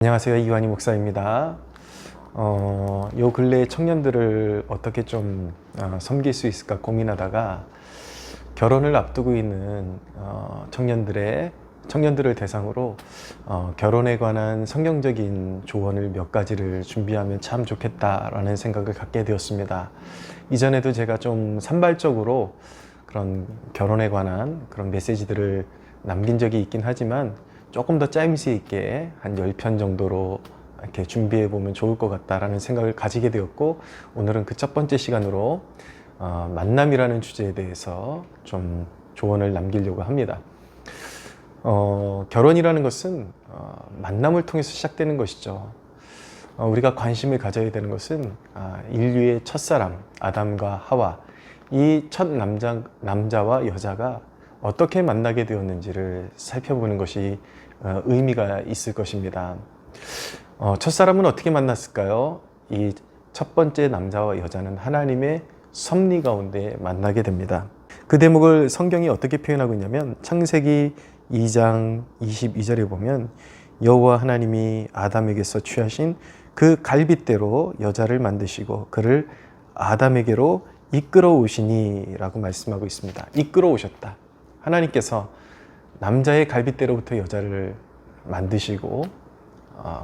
안녕하세요. 이완희 목사입니다. 요 근래 청년들을 어떻게 좀 섬길 수 있을까 고민하다가 결혼을 앞두고 있는 청년들을 대상으로 결혼에 관한 성경적인 조언을 몇 가지를 준비하면 참 좋겠다라는 생각을 갖게 되었습니다. 이전에도 제가 좀 산발적으로 그런 결혼에 관한 그런 메시지들을 남긴 적이 있긴 하지만 조금 더 짜임새 있게 한 10편 정도로 이렇게 준비해 보면 좋을 것 같다라는 생각을 가지게 되었고, 오늘은 그 첫 번째 시간으로 만남이라는 주제에 대해서 좀 조언을 남기려고 합니다. 결혼이라는 것은 만남을 통해서 시작되는 것이죠. 우리가 관심을 가져야 되는 것은 인류의 첫사람 아담과 하와, 이 첫 남자와 여자가 어떻게 만나게 되었는지를 살펴보는 것이 의미가 있을 것입니다. 첫사람은 어떻게 만났을까요? 이 첫 번째 남자와 여자는 하나님의 섭리 가운데 만나게 됩니다. 그 대목을 성경이 어떻게 표현하고 있냐면, 창세기 2장 22절에 보면 여호와 하나님이 아담에게서 취하신 그 갈빗대로 여자를 만드시고 그를 아담에게로 이끌어 오시니 라고 말씀하고 있습니다. 이끌어 오셨다. 하나님께서 남자의 갈빗대로부터 여자를 만드시고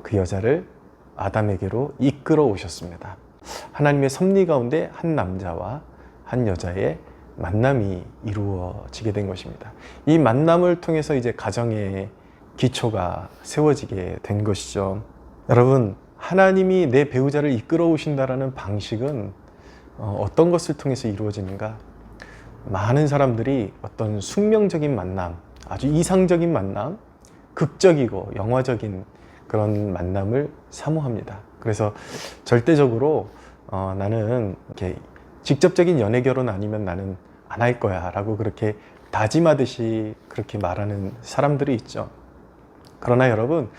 그 여자를 아담에게로 이끌어 오셨습니다. 하나님의 섭리 가운데 한 남자와 한 여자의 만남이 이루어지게 된 것입니다. 이 만남을 통해서 이제 가정의 기초가 세워지게 된 것이죠. 여러분, 하나님이 내 배우자를 이끌어 오신다라는 방식은 어떤 것을 통해서 이루어지는가? 많은 사람들이 어떤 숙명적인 만남, 아주 이상적인 만남, 극적이고 영화적인 그런 만남을 사모합니다. 그래서 절대적으로 나는 이렇게 직접적인 연애 결혼 아니면 나는 안 할 거야 라고 그렇게 다짐하듯이 그렇게 말하는 사람들이 있죠. 그러나 여러분,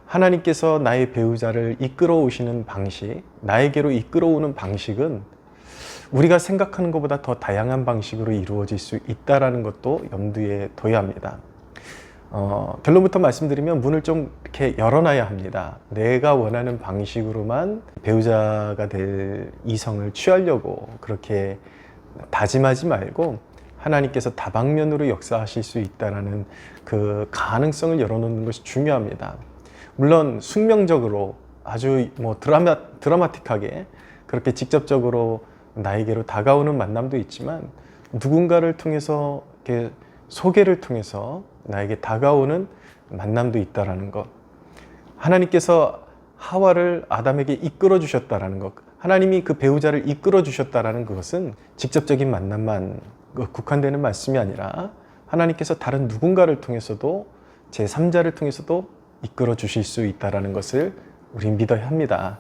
하나님께서 나의 배우자를 이끌어 오시는 방식, 나에게로 이끌어 오는 방식은 우리가 생각하는 것보다 더 다양한 방식으로 이루어질 수 있다는 것도 염두에 둬야 합니다. 결론부터 말씀드리면 문을 좀 이렇게 열어놔야 합니다. 내가 원하는 방식으로만 배우자가 될 이성을 취하려고 그렇게 다짐하지 말고 하나님께서 다방면으로 역사하실 수 있다는 그 가능성을 열어놓는 것이 중요합니다. 물론 숙명적으로 아주 드라마틱하게 그렇게 직접적으로 나에게로 다가오는 만남도 있지만, 누군가를 통해서 이렇게 소개를 통해서 나에게 다가오는 만남도 있다라는 것, 하나님께서 하와를 아담에게 이끌어 주셨다라는 것, 하나님이 그 배우자를 이끌어 주셨다라는 그것은 직접적인 만남만 국한되는 말씀이 아니라 하나님께서 다른 누군가를 통해서도, 제3자를 통해서도 이끌어 주실 수 있다라는 것을 우린 믿어야 합니다.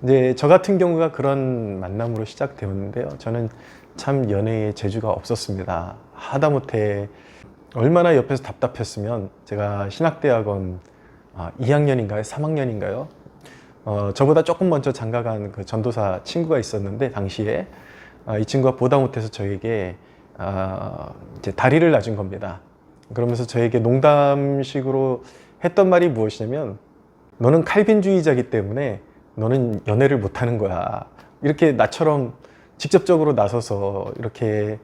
이제 저 같은 경우가 그런 만남으로 시작되었는데요. 저는 참 연애에 재주가 없었습니다. 하다못해 얼마나 옆에서 답답했으면, 제가 신학대학원 2학년인가요? 3학년인가요? 저보다 조금 먼저 장가간 그 전도사 친구가 있었는데, 당시에 이 친구가 보다 못해서 저에게 이제 다리를 놔준 겁니다. 그러면서 저에게 농담식으로 했던 말이 무엇이냐면, 너는 칼빈주의자이기 때문에 너는 연애를 못하는 거야. 이렇게 나처럼 직접적으로 나서서 이렇게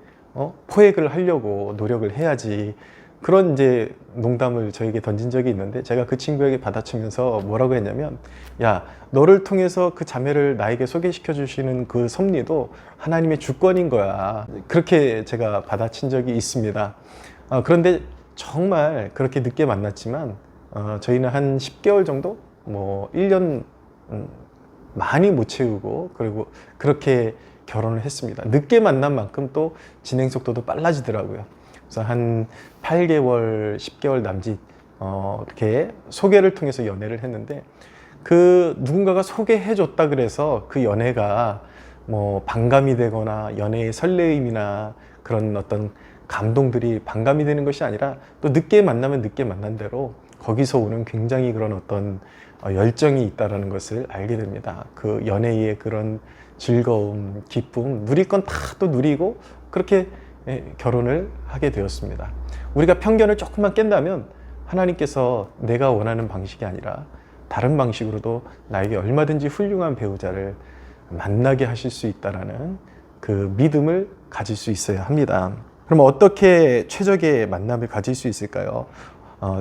포획을 하려고 노력을 해야지. 그런 이제 농담을 저에게 던진 적이 있는데, 제가 그 친구에게 받아치면서 뭐라고 했냐면, 야, 너를 통해서 그 자매를 나에게 소개시켜 주시는 그 섭리도 하나님의 주권인 거야. 그렇게 제가 받아친 적이 있습니다. 그런데 정말 그렇게 늦게 만났지만 저희는 한 10개월 정도? 1년 많이 못 채우고, 그리고 그렇게 결혼을 했습니다. 늦게 만난 만큼 또 진행 속도도 빨라지더라고요. 그래서 한 8개월, 10개월 남짓 이렇게 소개를 통해서 연애를 했는데, 그 누군가가 소개해 줬다 그래서 그 연애가 반감이 되거나 연애의 설레임이나 그런 어떤 감동들이 반감이 되는 것이 아니라, 또 늦게 만나면 늦게 만난 대로 거기서 오는 굉장히 그런 어떤 열정이 있다는 것을 알게 됩니다. 그 연애의 그런 즐거움, 기쁨, 누릴 건 다 또 누리고 그렇게 결혼을 하게 되었습니다. 우리가 편견을 조금만 깬다면 하나님께서 내가 원하는 방식이 아니라 다른 방식으로도 나에게 얼마든지 훌륭한 배우자를 만나게 하실 수 있다라는 그 믿음을 가질 수 있어야 합니다. 그럼 어떻게 최적의 만남을 가질 수 있을까요?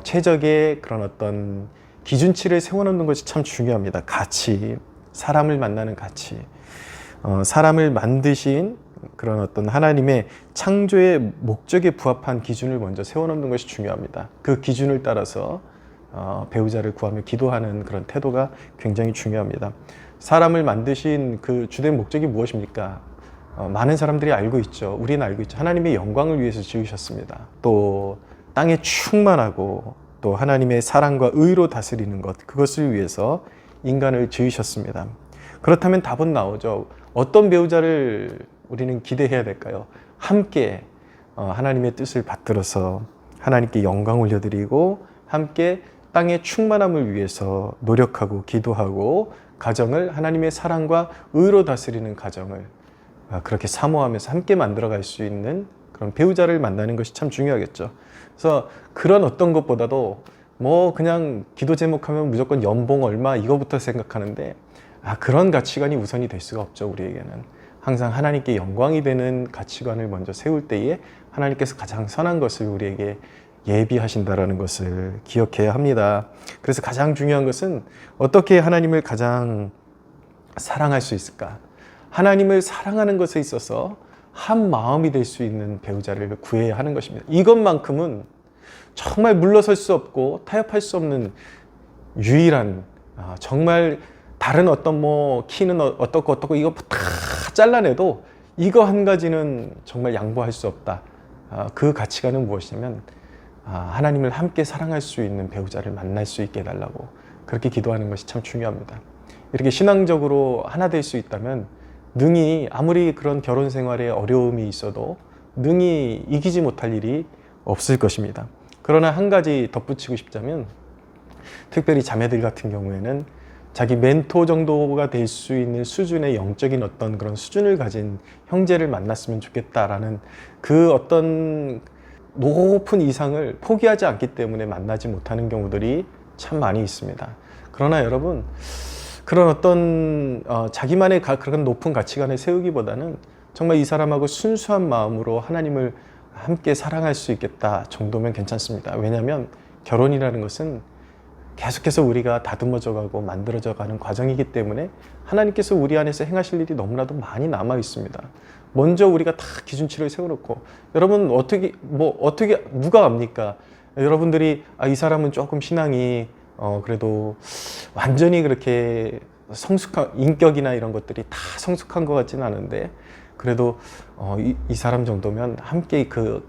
최적의 그런 어떤 기준치를 세워놓는 것이 참 중요합니다. 가치, 사람을 만나는 가치, 사람을 만드신 그런 어떤 하나님의 창조의 목적에 부합한 기준을 먼저 세워놓는 것이 중요합니다. 그 기준을 따라서 배우자를 구하며 기도하는 그런 태도가 굉장히 중요합니다. 사람을 만드신 그 주된 목적이 무엇입니까? 많은 사람들이 알고 있죠. 우리는 알고 있죠. 하나님의 영광을 위해서 지으셨습니다. 또 땅에 충만하고 또 하나님의 사랑과 의로 다스리는 것, 그것을 위해서 인간을 지으셨습니다. 그렇다면 답은 나오죠. 어떤 배우자를 우리는 기대해야 될까요? 함께 하나님의 뜻을 받들어서 하나님께 영광 올려드리고 함께 땅의 충만함을 위해서 노력하고 기도하고 가정을 하나님의 사랑과 의로 다스리는 가정을 그렇게 사모하면서 함께 만들어갈 수 있는 그런 배우자를 만나는 것이 참 중요하겠죠. 그래서 그런 어떤 것보다도 뭐 그냥 기도 제목하면 무조건 연봉 얼마 이거부터 생각하는데 그런 가치관이 우선이 될 수가 없죠. 우리에게는 항상 하나님께 영광이 되는 가치관을 먼저 세울 때에 하나님께서 가장 선한 것을 우리에게 예비하신다라는 것을 기억해야 합니다. 그래서 가장 중요한 것은 어떻게 하나님을 가장 사랑할 수 있을까? 하나님을 사랑하는 것에 있어서 한 마음이 될 수 있는 배우자를 구해야 하는 것입니다. 이것만큼은 정말 물러설 수 없고 타협할 수 없는 유일한 정말 다른 어떤 뭐 키는 어떻고 이거 다 잘라내도 이거 한 가지는 정말 양보할 수 없다. 그 가치관은 무엇이냐면 하나님을 함께 사랑할 수 있는 배우자를 만날 수 있게 해달라고 그렇게 기도하는 것이 참 중요합니다. 이렇게 신앙적으로 하나 될 수 있다면 능히 아무리 그런 결혼 생활에 어려움이 있어도 능히 이기지 못할 일이 없을 것입니다. 그러나 한 가지 덧붙이고 싶자면 특별히 자매들 같은 경우에는 자기 멘토 정도가 될 수 있는 수준의 영적인 어떤 그런 수준을 가진 형제를 만났으면 좋겠다라는 그 어떤 높은 이상을 포기하지 않기 때문에 만나지 못하는 경우들이 참 많이 있습니다. 그러나 여러분 그런 어떤 자기만의 그런 높은 가치관을 세우기보다는 정말 이 사람하고 순수한 마음으로 하나님을 함께 사랑할 수 있겠다 정도면 괜찮습니다. 왜냐하면 결혼이라는 것은 계속해서 우리가 다듬어져 가고 만들어져 가는 과정이기 때문에 하나님께서 우리 안에서 행하실 일이 너무나도 많이 남아 있습니다. 먼저 우리가 다 기준치를 세워놓고 여러분 어떻게 누가 압니까? 여러분들이 이 사람은 조금 신앙이 그래도 완전히 그렇게 성숙한 인격이나 이런 것들이 다 성숙한 것 같지는 않은데 그래도 이 사람 정도면 함께 그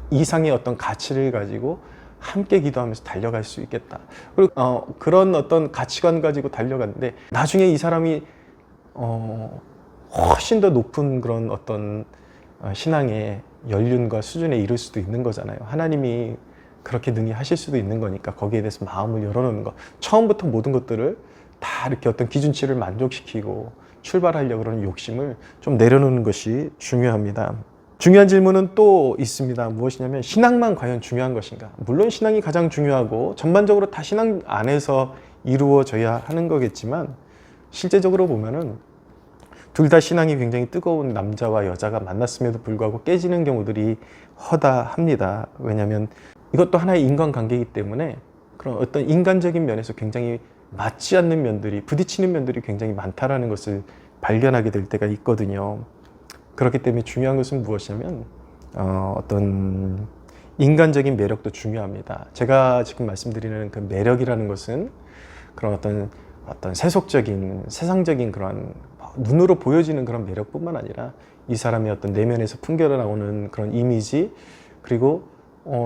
이상의 어떤 가치를 가지고 함께 기도하면서 달려갈 수 있겠다. 그리고 그런 어떤 가치관 가지고 달려갔는데 나중에 이 사람이 훨씬 더 높은 그런 어떤 신앙의 연륜과 수준에 이를 수도 있는 거잖아요. 하나님이 그렇게 능히 하실 수도 있는 거니까 거기에 대해서 마음을 열어놓는 것. 처음부터 모든 것들을 다 이렇게 어떤 기준치를 만족시키고 출발하려고 그러는 욕심을 좀 내려놓는 것이 중요합니다. 중요한 질문은 또 있습니다. 무엇이냐면 신앙만 과연 중요한 것인가? 물론 신앙이 가장 중요하고 전반적으로 다 신앙 안에서 이루어져야 하는 거겠지만 실제적으로 보면은 둘 다 신앙이 굉장히 뜨거운 남자와 여자가 만났음에도 불구하고 깨지는 경우들이 허다합니다. 왜냐하면 이것도 하나의 인간관계이기 때문에 그런 어떤 인간적인 면에서 굉장히 맞지 않는 면들이 부딪히는 면들이 굉장히 많다라는 것을 발견하게 될 때가 있거든요. 그렇기 때문에 중요한 것은 무엇이냐면 어떤 인간적인 매력도 중요합니다. 제가 지금 말씀드리는 그 매력이라는 것은 그런 어떤 세속적인 세상적인 그런 눈으로 보여지는 그런 매력뿐만 아니라 이 사람의 어떤 내면에서 풍겨져 나오는 그런 이미지 그리고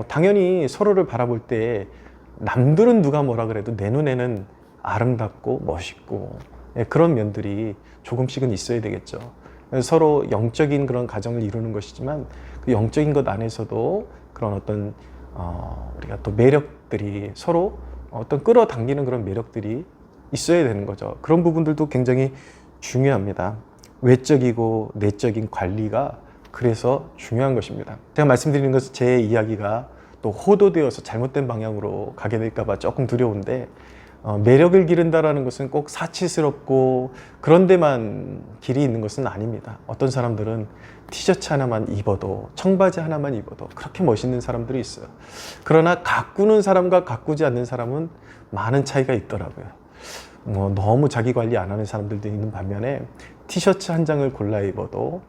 당연히 서로를 바라볼 때 남들은 누가 뭐라 그래도 내 눈에는 아름답고 멋있고 그런 면들이 조금씩은 있어야 되겠죠. 서로 영적인 그런 가정을 이루는 것이지만 그 영적인 것 안에서도 그런 어떤 우리가 또 매력들이 서로 어떤 끌어당기는 그런 매력들이 있어야 되는 거죠. 그런 부분들도 굉장히 중요합니다. 외적이고 내적인 관리가 그래서 중요한 것입니다. 제가 말씀드리는 것은 제 이야기가 또 호도되어서 잘못된 방향으로 가게 될까 봐 조금 두려운데 매력을 기른다라는 것은 꼭 사치스럽고 그런 데만 길이 있는 것은 아닙니다. 어떤 사람들은 티셔츠 하나만 입어도, 청바지 하나만 입어도 그렇게 멋있는 사람들이 있어요. 그러나 가꾸는 사람과 가꾸지 않는 사람은 많은 차이가 있더라고요. 너무 자기 관리 안 하는 사람들도 있는 반면에 티셔츠 한 장을 골라 입어도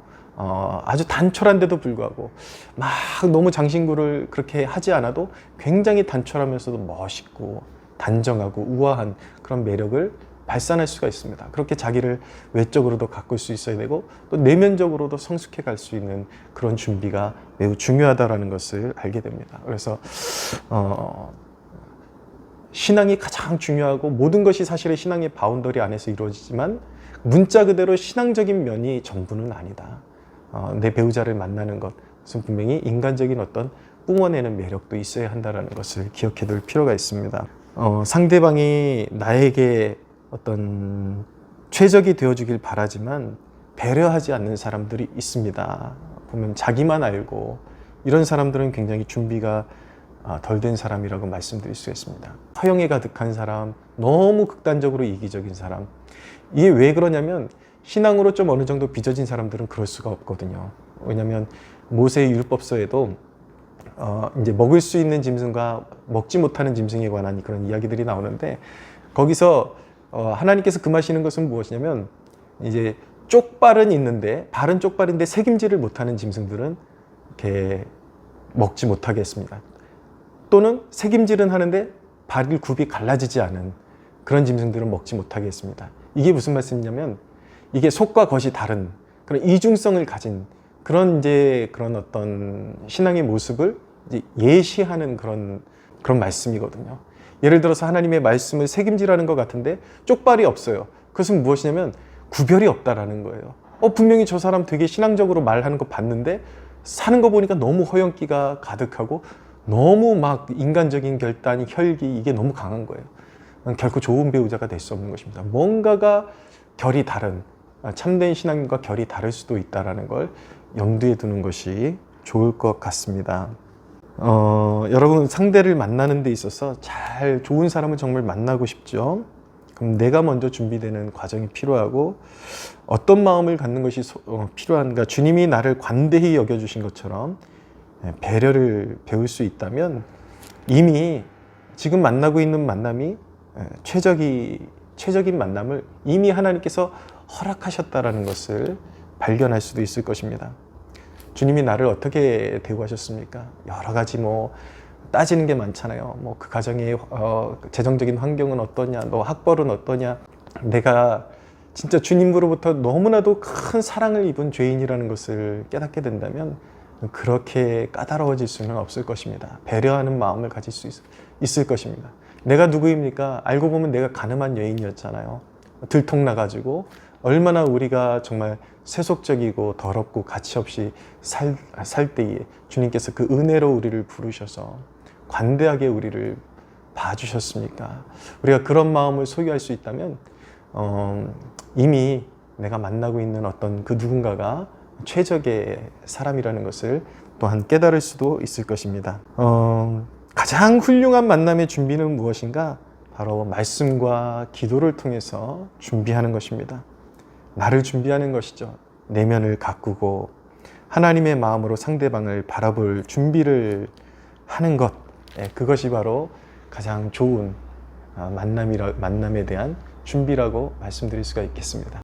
아주 단촐한데도 불구하고 막 너무 장신구를 그렇게 하지 않아도 굉장히 단촐하면서도 멋있고 단정하고 우아한 그런 매력을 발산할 수가 있습니다. 그렇게 자기를 외적으로도 가꿀 수 있어야 되고 또 내면적으로도 성숙해 갈 수 있는 그런 준비가 매우 중요하다는 것을 알게 됩니다. 그래서 신앙이 가장 중요하고 모든 것이 사실은 신앙의 바운더리 안에서 이루어지지만 문자 그대로 신앙적인 면이 전부는 아니다. 내 배우자를 만나는 것은 분명히 인간적인 어떤 뿜어내는 매력도 있어야 한다는 것을 기억해 둘 필요가 있습니다. 상대방이 나에게 어떤 최적이 되어주길 바라지만 배려하지 않는 사람들이 있습니다. 보면 자기만 알고 이런 사람들은 굉장히 준비가 덜 된 사람이라고 말씀드릴 수 있습니다. 허영에 가득한 사람, 너무 극단적으로 이기적인 사람. 이게 왜 그러냐면 신앙으로 좀 어느 정도 빚어진 사람들은 그럴 수가 없거든요. 왜냐하면 모세의 율법서에도 이제 먹을 수 있는 짐승과 먹지 못하는 짐승에 관한 그런 이야기들이 나오는데 거기서 하나님께서 금하시는 것은 무엇이냐면 이제 쪽발은 있는데 발은 쪽발인데 새김질을 못하는 짐승들은 이렇게 먹지 못하게 했습니다. 또는 새김질은 하는데 발을 굽이 갈라지지 않은 그런 짐승들은 먹지 못하게 했습니다. 이게 무슨 말씀이냐면 이게 속과 겉이 다른 그런 이중성을 가진 그런 어떤 신앙의 모습을 이제 예시하는 그런 말씀이거든요. 예를 들어서 하나님의 말씀을 새김질하는 것 같은데 쪽발이 없어요. 그것은 무엇이냐면 구별이 없다라는 거예요. 분명히 저 사람 되게 신앙적으로 말하는 거 봤는데 사는 거 보니까 너무 허영기가 가득하고 너무 막 인간적인 결단, 혈기 이게 너무 강한 거예요. 결코 좋은 배우자가 될 수 없는 것입니다. 뭔가가 결이 다른 참된 신앙과 결이 다를 수도 있다는 걸 염두에 두는 것이 좋을 것 같습니다. 여러분 상대를 만나는 데 있어서 잘 좋은 사람을 정말 만나고 싶죠. 그럼 내가 먼저 준비되는 과정이 필요하고 어떤 마음을 갖는 것이 필요한가. 주님이 나를 관대히 여겨주신 것처럼 배려를 배울 수 있다면 이미 지금 만나고 있는 만남이 최적인 만남을 이미 하나님께서 허락하셨다라는 것을 발견할 수도 있을 것입니다. 주님이 나를 어떻게 대우하셨습니까? 여러 가지 따지는 게 많잖아요. 그 가정의 재정적인 환경은 어떠냐, 너 학벌은 어떠냐. 내가 진짜 주님으로부터 너무나도 큰 사랑을 입은 죄인이라는 것을 깨닫게 된다면 그렇게 까다로워질 수는 없을 것입니다. 배려하는 마음을 가질 수 있을 것입니다. 내가 누구입니까? 알고 보면 내가 가늠한 여인이었잖아요. 들통나가지고 얼마나 우리가 정말 세속적이고 더럽고 가치없이 살 때에 주님께서 그 은혜로 우리를 부르셔서 관대하게 우리를 봐주셨습니까? 우리가 그런 마음을 소유할 수 있다면 이미 내가 만나고 있는 어떤 그 누군가가 최적의 사람이라는 것을 또한 깨달을 수도 있을 것입니다. 가장 훌륭한 만남의 준비는 무엇인가? 바로 말씀과 기도를 통해서 준비하는 것입니다. 나를 준비하는 것이죠. 내면을 가꾸고 하나님의 마음으로 상대방을 바라볼 준비를 하는 것. 그것이 바로 가장 좋은 만남에 대한 준비라고 말씀드릴 수가 있겠습니다.